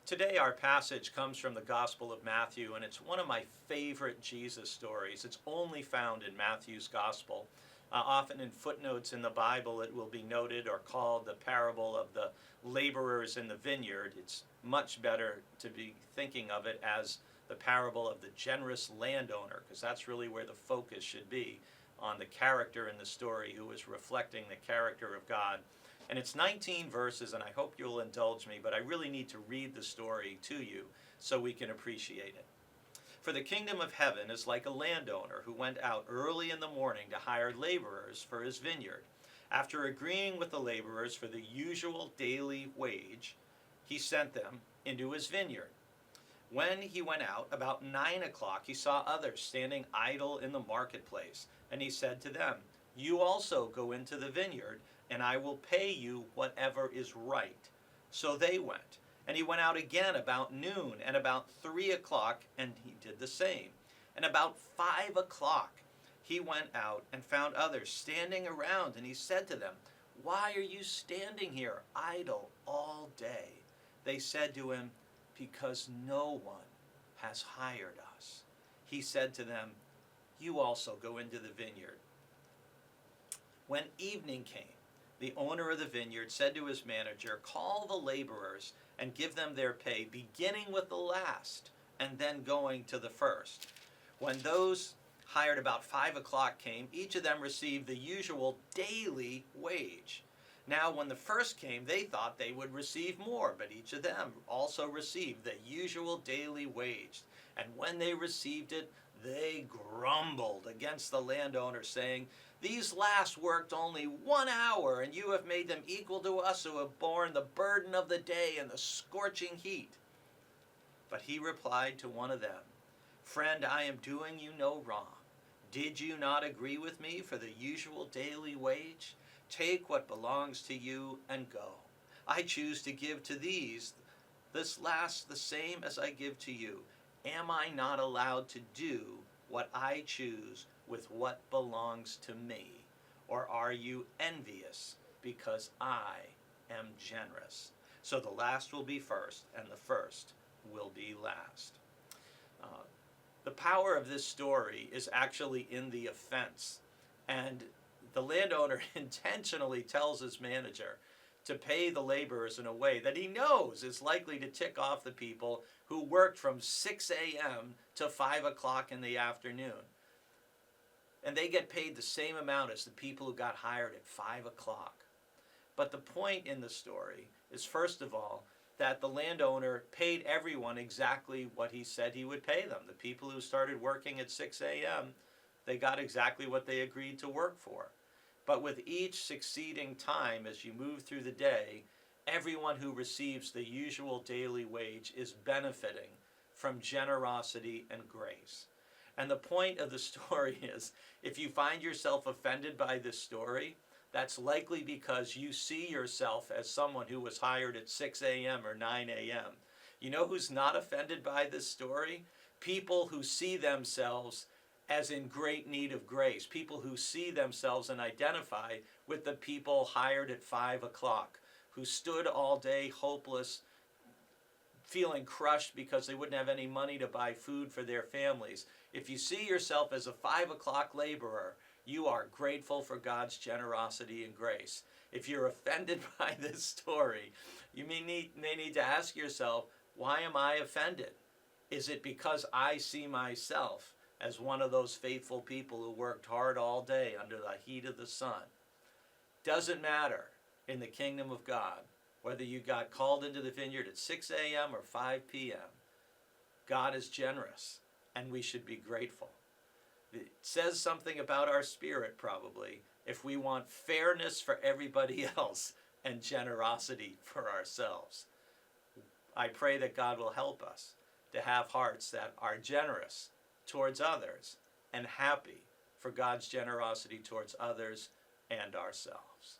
Today our passage comes from the Gospel of Matthew, and it's one of my favorite Jesus stories. It's only found in Matthew's Gospel. Often in footnotes in the Bible it will be noted or called the parable of the laborers in the vineyard. It's much better to be thinking of it as the parable of the generous landowner, because that's really where the focus should be, on the character in the story who is reflecting the character of God. And it's 19 verses, and I hope you'll indulge me, but I really need to read the story to you so we can appreciate it. For the kingdom of heaven is like a landowner who went out early in the morning to hire laborers for his vineyard. After agreeing with the laborers for the usual daily wage, he sent them into his vineyard. When he went out, about 9 o'clock, he saw others standing idle in the marketplace, and he said to them, "You also go into the vineyard, and I will pay you whatever is right." So they went. And he went out again about noon, and about 3 o'clock, and he did the same. And about 5 o'clock he went out and found others standing around, and he said to them, "Why are you standing here idle all day?" They said to him, "Because no one has hired us." He said to them, "You also go into the vineyard." When evening came, the owner of the vineyard said to his manager, "Call the laborers and give them their pay, beginning with the last and then going to the first." When those hired about 5 o'clock came, each of them received the usual daily wage. Now when the first came, they thought they would receive more, but each of them also received the usual daily wage. And when they received it, they grumbled against the landowner, saying, "These last worked only 1 hour, and you have made them equal to us who have borne the burden of the day and the scorching heat." But he replied to one of them, "Friend, I am doing you no wrong. Did you not agree with me for the usual daily wage? Take what belongs to you and go. I choose to give to this last the same as I give to you. Am I not allowed to do what I choose with what belongs to me? Or are you envious because I am generous?" So the last will be first, and the first will be last. The power of this story is actually in the offense. And the landowner intentionally tells his manager to pay the laborers in a way that he knows is likely to tick off the people who worked from 6 a.m. to 5 o'clock in the afternoon. And they get paid the same amount as the people who got hired at 5 o'clock. But the point in the story is, first of all, that the landowner paid everyone exactly what he said he would pay them. The people who started working at 6 a.m., they got exactly what they agreed to work for. But with each succeeding time as you move through the day, everyone who receives the usual daily wage is benefiting from generosity and grace. And the point of the story is, if you find yourself offended by this story, that's likely because you see yourself as someone who was hired at 6 a.m. or 9 a.m. You know who's not offended by this story? People who see themselves as in great need of grace. People who see themselves and identify with the people hired at 5 o'clock, who stood all day hopeless, feeling crushed because they wouldn't have any money to buy food for their families. If you see yourself as a 5 o'clock laborer, you are grateful for God's generosity and grace. If you're offended by this story, you may need to ask yourself, why am I offended? Is it because I see myself as one of those faithful people who worked hard all day under the heat of the sun? Doesn't matter in the kingdom of God whether you got called into the vineyard at 6 a.m. or 5 p.m. God is generous, and we should be grateful. It says something about our spirit, probably, if we want fairness for everybody else and generosity for ourselves. I pray that God will help us to have hearts that are generous towards others and happy for God's generosity towards others and ourselves.